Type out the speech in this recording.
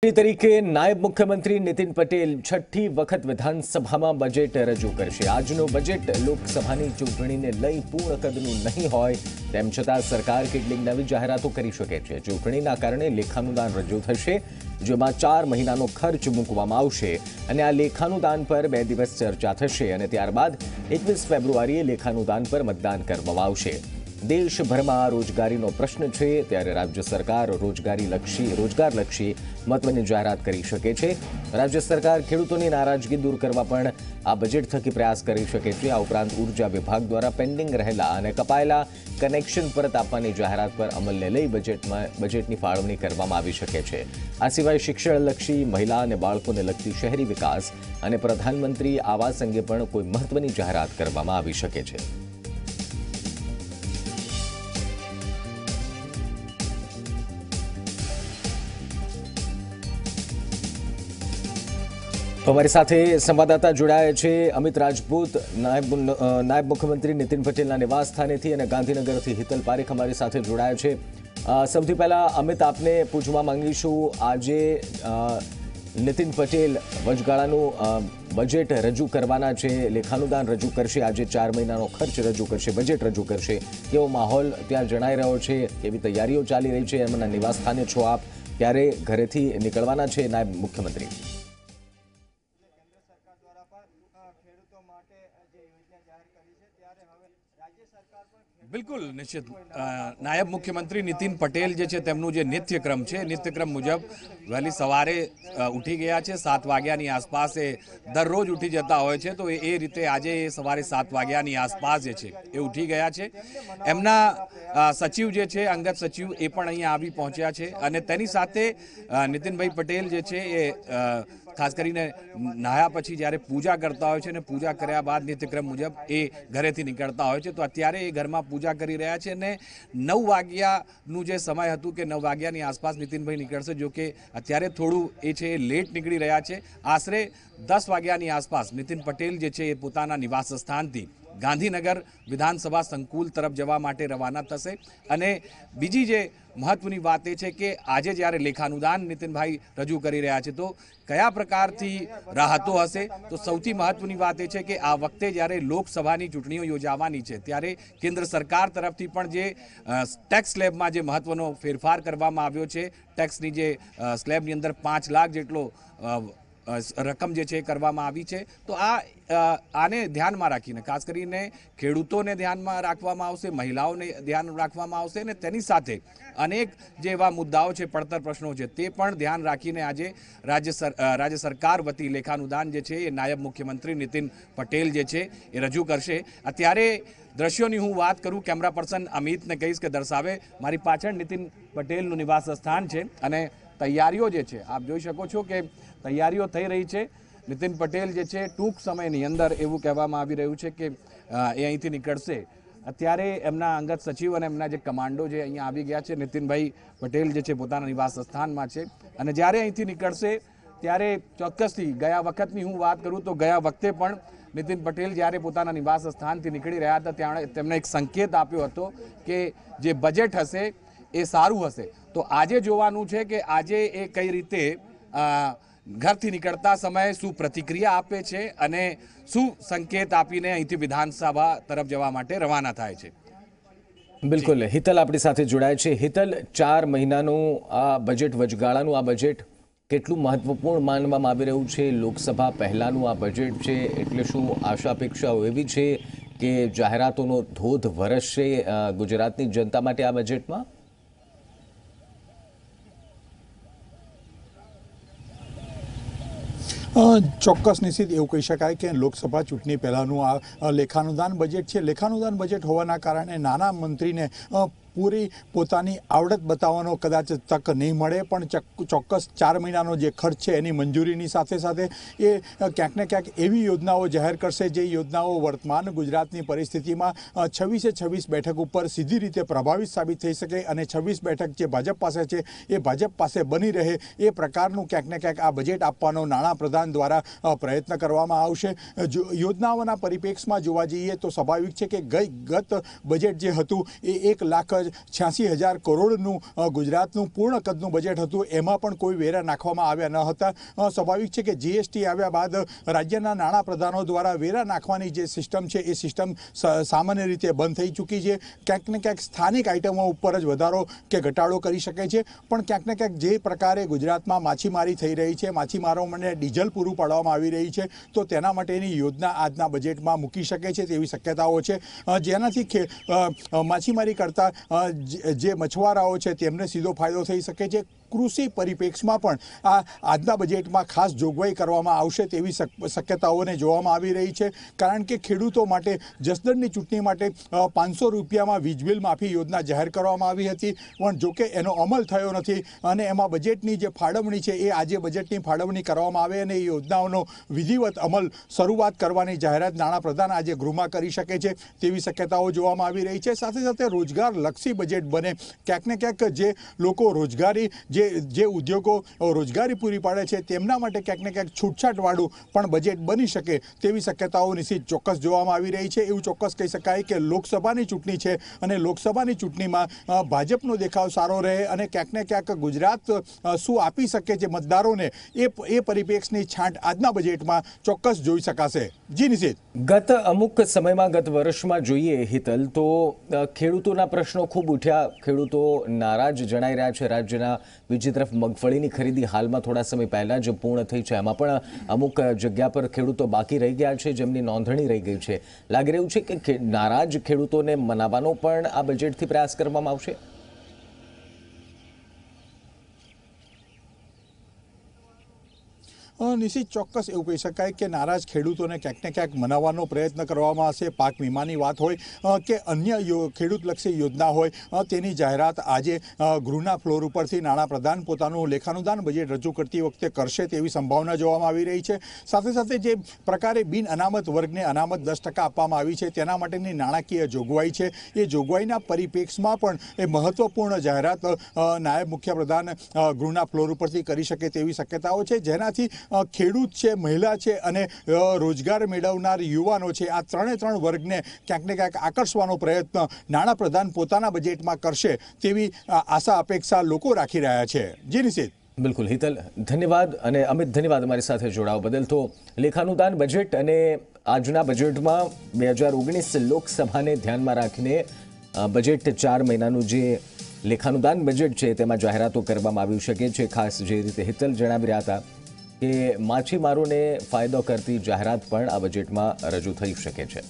તરીકે નાયબ મુખ્યમંત્રી નીતિન પટેલ છઠ્ઠી વખત વિધાનસભામાં બજેટ રજૂ કરશે। આજનું બજેટ લોકસભાની ચૂંટણીને લઈ પૂર્ણ કદનું નહીં હોય, તેમ છતાં સરકાર કેટલીક નવી જાહેરાતો કરી શકે છે। ચૂંટણીના કારણે લેખાનુદાન રજૂ થશે, જેમાં 4 મહિનાનો ખર્ચ મૂકવામાં આવશે અને આ લેખાનુદાન પર 2 દિવસ ચર્ચા થશે અને ત્યારબાદ 21 ફેબ્રુઆરીએ લેખાનુદાન પર મતદાન કરવામાં આવશે। દેશભરમાં રોજગારીનો પ્રશ્ન છે, ત્યારે રાજ્ય સરકાર રોજગારલક્ષી મહત્વની જાહેરાત કરી શકે છે। રાજ્ય સરકાર ખેડૂતોની નારાજગી દૂર કરવા પણ આ બજેટ થકી પ્રયાસ કરી શકે છે। આ ઉપરાંત ઉર્જા વિભાગ દ્વારા પેન્ડિંગ રહેલા અને કપાયેલા કનેક્શન પરત આપવાની જાહેરાત પર અમલને લઈ બજેટની ફાળવણી કરવામાં આવી શકે છે। આ સિવાય શિક્ષણલક્ષી, મહિલા અને બાળકોને લગતી શહેરી વિકાસ અને પ્રધાનમંત્રી આવાસ અંગે પણ કોઈ મહત્વની જાહેરાત કરવામાં આવી શકે છે। हमारे साथ संवाददाता जोड़ाया है अमित राजपूत। नायब मुख्यमंत्री नितिन पटेल निवास स्थाने थी और गांधीनगर थी हितल पारेख हमारी साथ जोड़ाया है। सौथी पहला अमित, आपने पूछवा मांगीशू, आज नितिन पटेल वचगाळानुं बजेट रजू करवाना छे, लेखानुदान रजू करशे, आज 4 महीनानो खर्च रजू करशे, बजेट रजू करशे, केवो माहोल त्यां जणाई रह्यो छे, केवी तैयारीओ चाली रही छे? एमना निवास स्थाने छो आप, क्यारे घरेथी निकळवाना छे नायब मुख्यमंत्री? बिल्कुल निश्चित नायब मुख्यमंत्री नितिन पटेल जे तेमनुं जे नित्यक्रम है, नित्यक्रम मुजब वहेली सवारे उठी गया है। 7 वाग्यानी आसपास दररोज उठी जता होय छे, तो ए रीते आजे सवारे 7 वाग्यानी आसपास जे छे ए उठी गया है। एमना सचिव जे छे, अंगत सचिव, ए पण अहींया आवी पहोंच्या छे अने तेनी साथे नितिनभाई पटेल जे छे ए खास करीने नहाया पछी ज्यारे पूजा करता होय छे ने पूजा कर्या बाद नित्यक्रम मुजब ए घरेथी निकळता होय छे, तो अत्यारे ए घरमां पूजा करी रह्या छे ने 9 वाग्यानुं जे समय हतुं के 9 वाग्यानी आसपास नितिनभाई निकळशे, जो के अत्यारे थोडुं ए छे लेट निकળી रह्या छे। आश्रे 10 वाग्यानी आसपास नितिन पटेल जे छे ए पोताना निवास स्थानथी गांधीनगर विधानसभा संकुल तरफ जवा माटे रवाना थशे। अने बीजी जे महत्वनी बात ए छे के आजे ज्यारे लेखानुदान नितिनभाई रजू करी रह्या छे, तो कया प्रकारथी राहतो हशे? तो सौथी महत्वनी बात ए छे के आ वखते ज्यारे लोकसभानी चूंटणीओ योजावानी छे, त्यारे केंद्र सरकार तरफथी पण जे टेक्स स्लेबमां जे महत्वनो फेरफार करवामां आव्यो छे, टेक्सनी जे स्लेबनी अंदर 5 लाख जेटलो रकम जे छे करवामां आवी छे, तो आने ध्यानमां राखीने खास करीने खेडूतोने ध्यानमां राखवामां आवशे, महिलाओने ध्यान राखवामां आवशे ने तेनी साथे अनेक जे एवा मुद्दाओ छे, પડતર प्रश्नों छे, ते पण ध्यान राखीने आजे राज्य सरकार वती लेखानुदान जे छे ए नायब मुख्यमंत्री नितिन पटेल जे छे ए रजू करशे। अत्यारे दृश्योनी हूँ बात करूँ, कैमरा पर्सन अमितने कहीश के दर्शावे। मारी पाछळ नितिन पटेलनुं निवास स्थान छे अने तैयारीओ जे छे आप जोई शको छो के तैयारीओ थई रही छे। नितिन पटेल जे छे टूंक समयनी अंदर एवुं कहेवामां आवी रह्युं छे के ए અહીંથી નીકળશે। અત્યારે એમના અંગત સચિવ અને એમના જે કમાન્ડો જે અહીંયા આવી ગયા છે, નિતિનભાઈ પટેલ જે છે પોતાના નિવાસ સ્થાનમાં છે અને જ્યારે અહીંથી નીકળશે ત્યારે ચોક્કસથી ગયા વખતની હું વાત કરું તો ગયા વખતે પણ नितिन पटेल જ્યારે પોતાના નિવાસ સ્થાનથી નીકળી રહ્યા હતા ત્યારે તેમણે એક સંકેત આપ્યો હતો કે જે બજેટ હશે એ સારું હશે। તો આજે જોવાનું છે કે આજે એ કઈ રીતે ઘરથી નીકળતા સમયે શું પ્રતિક્રિયા આપે છે અને શું સંકેત આપીને અહીંથી વિધાનસભા તરફ જવા માટે રવાના થાય છે। बिल्कुल, हितल आपणी साथे जोड़ाय छे। हितल, 4 महीनाનું આ બજેટ વચગાળાનું આ બજેટ કેટલું મહત્વપૂર્ણ માનવામાં આવી રહ્યું છે? લોકસભા પહેલાનું આ બજેટ છે, એટલે શું આશા અપેક્ષાઓ એવી છે કે જાહેરાતોનો ધોધ વરસશે ગુજરાતની જનતા માટે આ બજેટમાં? ચોક્કસ નિશ્ચિત એવું કહી શકાય કે લોકસભા ચૂંટણી પહેલાંનું આ લેખાનુદાન બજેટ છે। લેખાનુદાન બજેટ હોવાના કારણે નાના મંત્રીને પૂરી પોતાની આવડત બતાવવાનો કદાચ તક નહીં મળે, પણ ચોક્કસ 4 મહિનાનો જે ખર્ચ છે એની મંજૂરીની સાથે સાથે એ ક્યાંક ને ક્યાંક એવી યોજનાઓ જાહેર કરશે જે યોજનાઓ વર્તમાન ગુજરાતની પરિસ્થિતિમાં 26 બેઠક ઉપર સીધી રીતે પ્રભાવિત સાબિત થઈ શકે અને 26 બેઠક જે ભાજપ પાસે છે એ ભાજપ પાસે બની રહે એ પ્રકારનું ક્યાંક ને ક્યાંક આ બજેટ આપવાનો નાણાપ્રધાન દ્વારા પ્રયત્ન કરવામાં આવશે। યોજનાઓના પરિપ્રેક્ષમાં જોવા જઈએ તો સ્વાભાવિક છે કે ગત બજેટ જે હતું એ 1 લાખ 86,000 કરોડનું ગુજરાતનું પૂર્ણ કદનું બજેટ હતું, એમાં પણ કોઈ વેરા નાખવામાં આવ્યા ન હતા. સ્વાભાવિક છે કે જીએસટી આવ્યા બાદ રાજ્યના નાણાં પ્રધાનો દ્વારા વેરા નાખવાની જે સિસ્ટમ છે એ સિસ્ટમ સામાન્ય રીતે બંધ થઈ ચૂકી છે. ક્યાંક ને ક્યાંક સ્થાનિક આઇટમો ઉપર જ વધારો કે ઘટાડો કરી શકે છે, પણ ક્યાંક ને ક્યાંક જે પ્રકારે ગુજરાતમાં માછીમારી થઈ રહી છે, માછીમારોને ડીઝલ પૂરું પાડવામાં આવી રહી છે, તો તેના માટેની યોજના આજના બજેટમાં મૂકી શકે છે તેવી શક્યતાઓ છે, જેનાથી માછીમારી કરતા જે મછવારાઓ છે તેમને સીધો ફાયદો થઈ શકે છે. કૃષિ પરિપ્રેક્ષમાં પણ આજના બજેટમાં ખાસ જોગવાઈ કરવામાં આવશે તેવી શક્યતાઓને જોવામાં આવી રહી છે, કારણ કે ખેડૂતો માટે જસદણની ચૂંટણી માટે 500 રૂપિયામાં વીજ બિલ માફી યોજના જાહેર કરવામાં આવી હતી, પણ જોકે એનો અમલ થયો નથી અને એમાં બજેટની જે ફાળવણી છે એ આજે બજેટની ફાળવણી કરવામાં આવે અને એ યોજનાઓનો વિધિવત અમલ શરૂઆત કરવાની જાહેરાત નાણાપ્રધાન આજે ગૃહમાં કરી શકે છે તેવી શક્યતાઓ જોવામાં આવી રહી છે. સાથે સાથે રોજગારલક્ષી બજેટ બને, ક્યાંક ને ક્યાંક જે લોકો રોજગારી જે ઉદ્યોગો રોજગારી પૂરી પાડે છે તેમના માટે ક્યાંક ને ક્યાંક છૂટછાટવાળું પણ બજેટ બની શકે તેવી શક્યતાઓ નિશ્ચિત ચોક્કસ જોવામાં આવી રહી છે. એવું ચોક્કસ કહી શકાય કે લોકસભાની ચૂંટણી છે અને લોકસભાની ચૂંટણીમાં ભાજપનો દેખાવ સારો રહે અને ક્યાંક ને ક્યાંક ગુજરાત શું આપી શકે છે મતદારોને એ પરિપ્રેક્ષની છાંટ આજના બજેટમાં ચોક્કસ જોઈ શકાશે. જી નિશિત, ગત અમુક સમયમાં ગત વર્ષમાં જોઈએ હિતલ તો ખેડૂતોના પ્રશ્નો ખૂબ ઉઠ્યા, ખેડૂતો નારાજ જણાઈ રહ્યા છે. રાજ્યના બીજી તરફ મગફળીની ખરીદી હાલમાં થોડા સમય પહેલાં જ પૂર્ણ થઈ છે, એમાં પણ અમુક જગ્યા પર ખેડૂતો બાકી રહી ગયા છે જેમની નોંધણી રહી ગઈ છે. લાગી રહ્યું છે કે નારાજ ખેડૂતોને મનાવવાનો પણ આ બજેટથી પ્રયાસ કરવામાં આવશે. નિશ્ચિત ચોક્કસ એવું કહી શકાય કે નારાજ ખેડૂતોને ક્યાંક ને ક્યાંક મનાવવાનો પ્રયત્ન કરવામાં આવશે. પાક વીમાની વાત હોય કે અન્ય ખેડૂતલક્ષી યોજના હોય તેની જાહેરાત આજે ગૃહના ફ્લોર ઉપરથી નાણાપ્રધાન પોતાનું લેખાનુદાન બજેટ રજૂ કરતી વખતે કરશે તેવી સંભાવના જોવામાં આવી રહી છે. સાથે સાથે જે પ્રકારે બિન અનામત વર્ગને અનામત 10% આપવામાં આવી છે તેના માટેની નાણાકીય જોગવાઈ છે, એ જોગવાઈના પરિપ્રેક્ષમાં પણ એ મહત્વપૂર્ણ જાહેરાત નાયબ મુખ્યપ્રધાન ગૃહના ફ્લોર ઉપરથી કરી શકે તેવી શક્યતાઓ છે, જેનાથી ખેડૂત છે, મહિલા છે અને રોજગાર મેળવનાર યુવાનો છે, આ ત્રણે વર્ગને ક્યાંક ને ક્યાંક આકર્ષવાનો પ્રયત્ન નાણાપ્રધાન પોતાના બજેટમાં કરશે તેવી આશા અપેક્ષા લોકો રાખી રહ્યા છે. જી નિશિત. બિલકુલ હિતલ, ધન્યવાદ. અને અમિત, ધન્યવાદ અમારી સાથે જોડાવા બદલ. તો લેખાનુદાન બજેટ અને આજના બજેટમાં 2019 લોકસભાને ધ્યાનમાં રાખીને બજેટ 4 મહિનાનું જે લેખાનુદાન બજેટ છે તેમાં જાહેરાતો કરવામાં આવી શકે છે. ખાસ જે રીતે હિતલ જણાવી રહ્યા હતા કે માછીમારોને ફાયદો કરતી જાહેરાત પણ આ બજેટમાં રજૂ થઈ શકે છે.